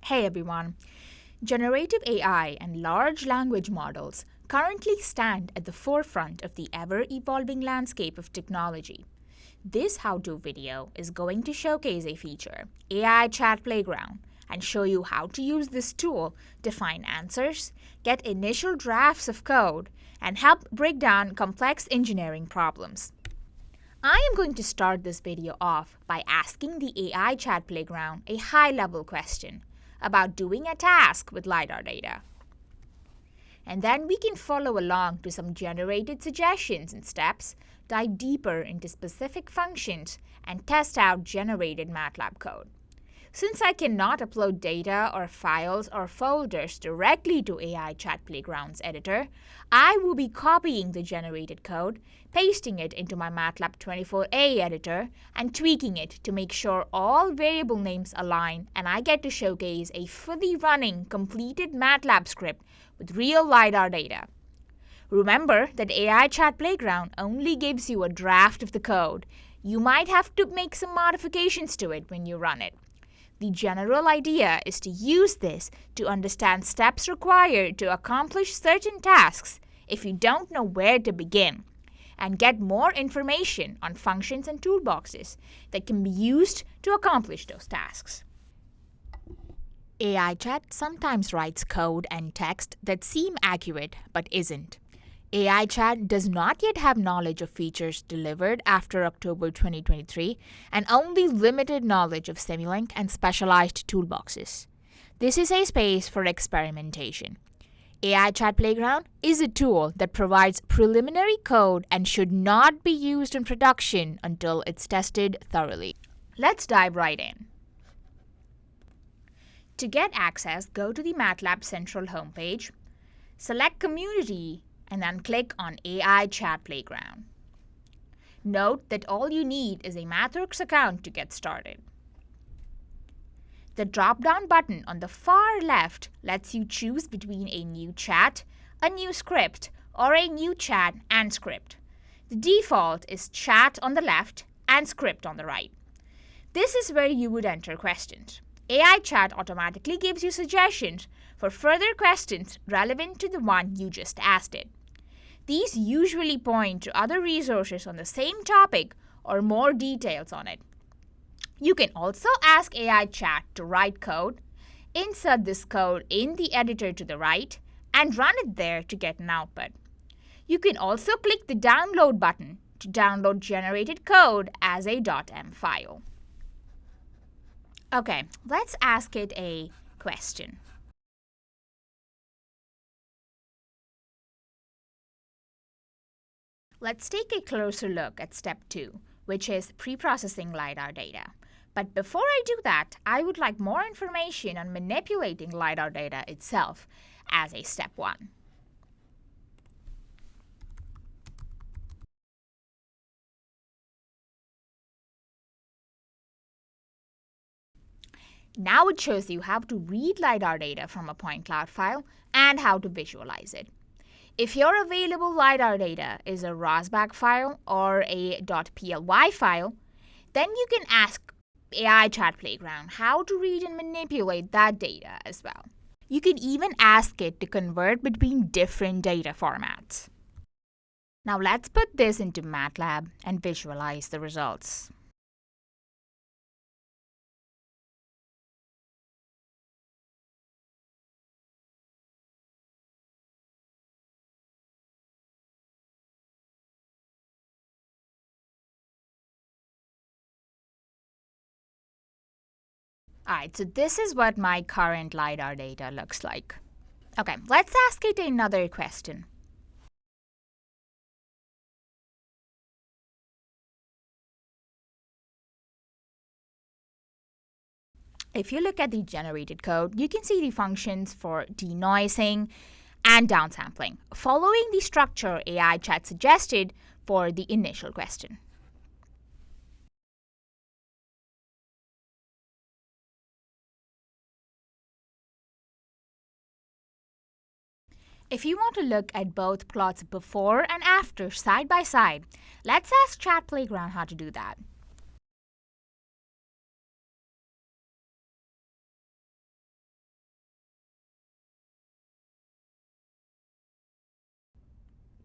Hey everyone! Generative AI and large language models currently stand at the forefront of the ever-evolving landscape of technology. This how-to video is going to showcase a feature, AI Chat Playground, and show you how to use this tool to find answers, get initial drafts of code, and help break down complex engineering problems. I am going to start this video off by asking the AI Chat Playground a high-level question about doing a task with LIDAR data. And then we can follow along to some generated suggestions and steps, dive deeper into specific functions, and test out generated MATLAB code. Since I cannot upload data or files or folders directly to AI Chat Playground's editor, I will be copying the generated code, pasting it into my MATLAB 24a editor, and tweaking it to make sure all variable names align and I get to showcase a fully running, completed MATLAB script with real LIDAR data. Remember that AI Chat Playground only gives you a draft of the code. You might have to make some modifications to it when you run it. The general idea is to use this to understand steps required to accomplish certain tasks if you don't know where to begin, and get more information on functions and toolboxes that can be used to accomplish those tasks. AI Chat sometimes writes code and text that seem accurate but isn't. AI Chat does not yet have knowledge of features delivered after October 2023 and only limited knowledge of Simulink and specialized toolboxes. This is a space for experimentation. AI Chat Playground is a tool that provides preliminary code and should not be used in production until it's tested thoroughly. Let's dive right in. To get access, go to the MATLAB Central homepage, select Community, and then click on AI Chat Playground. Note that all you need is a MathWorks account to get started. The drop-down button on the far left lets you choose between a new chat, a new script, or a new chat and script. The default is chat on the left and script on the right. This is where you would enter questions. AI Chat automatically gives you suggestions for further questions relevant to the one you just asked it. These usually point to other resources on the same topic or more details on it. You can also ask AI Chat to write code, insert this code in the editor to the right, and run it there to get an output. You can also click the download button to download generated code as a .m file. Okay, let's ask it a question. Let's take a closer look at step 2, which is pre-processing LIDAR data. But before I do that, I would like more information on manipulating LIDAR data itself as a step 1. Now it shows you how to read LIDAR data from a point cloud file and how to visualize it. If your available LIDAR data is a ROSBAG file or a .ply file, then you can ask AI Chat Playground how to read and manipulate that data as well. You can even ask it to convert between different data formats. Now let's put this into MATLAB and visualize the results. Alright, so this is what my current LIDAR data looks like. Okay, let's ask it another question. If you look at the generated code, you can see the functions for denoising and downsampling, following the structure AI Chat suggested for the initial question. If you want to look at both plots before and after side by side, let's ask Chat Playground how to do that.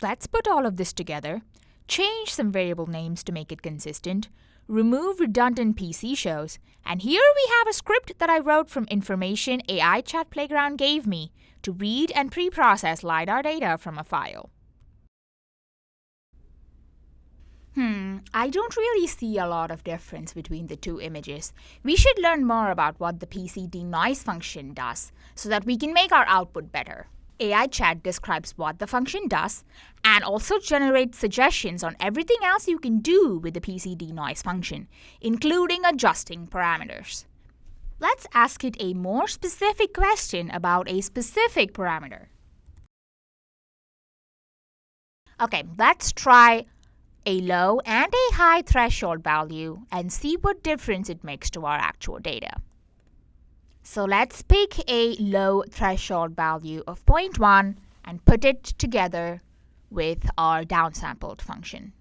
Let's put all of this together, change some variable names to make it consistent, remove redundant PC shows, and here we have a script that I wrote from information AI Chat Playground gave me to read and pre-process LIDAR data from a file. I don't really see a lot of difference between the two images. We should learn more about what the PC Denoise function does so that we can make our output better. AI Chat describes what the function does and also generates suggestions on everything else you can do with the PC Denoise function, including adjusting parameters. Let's ask it a more specific question about a specific parameter. Okay, let's try a low and a high threshold value and see what difference it makes to our actual data. So let's pick a low threshold value of 0.1 and put it together with our downsampled function.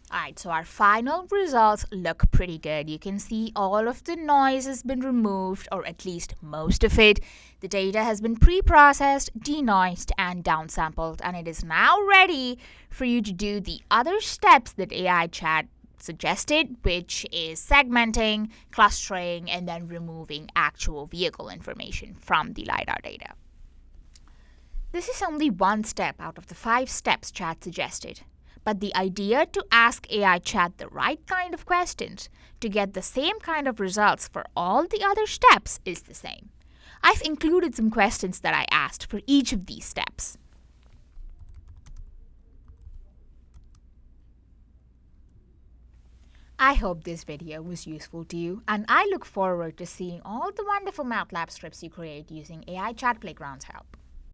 Alright, so our final results look pretty good. You can see all of the noise has been removed, or at least most of it. The data has been pre-processed, denoised, and downsampled, and it is now ready for you to do the other steps that AI Chat suggested, which is segmenting, clustering, and then removing actual vehicle information from the LiDAR data. This is only one step out of the 5 steps Chat suggested. But the idea to ask AI Chat the right kind of questions to get the same kind of results for all the other steps is the same. I've included some questions that I asked for each of these steps. I hope this video was useful to you, and I look forward to seeing all the wonderful MATLAB scripts you create using AI Chat Playground's help.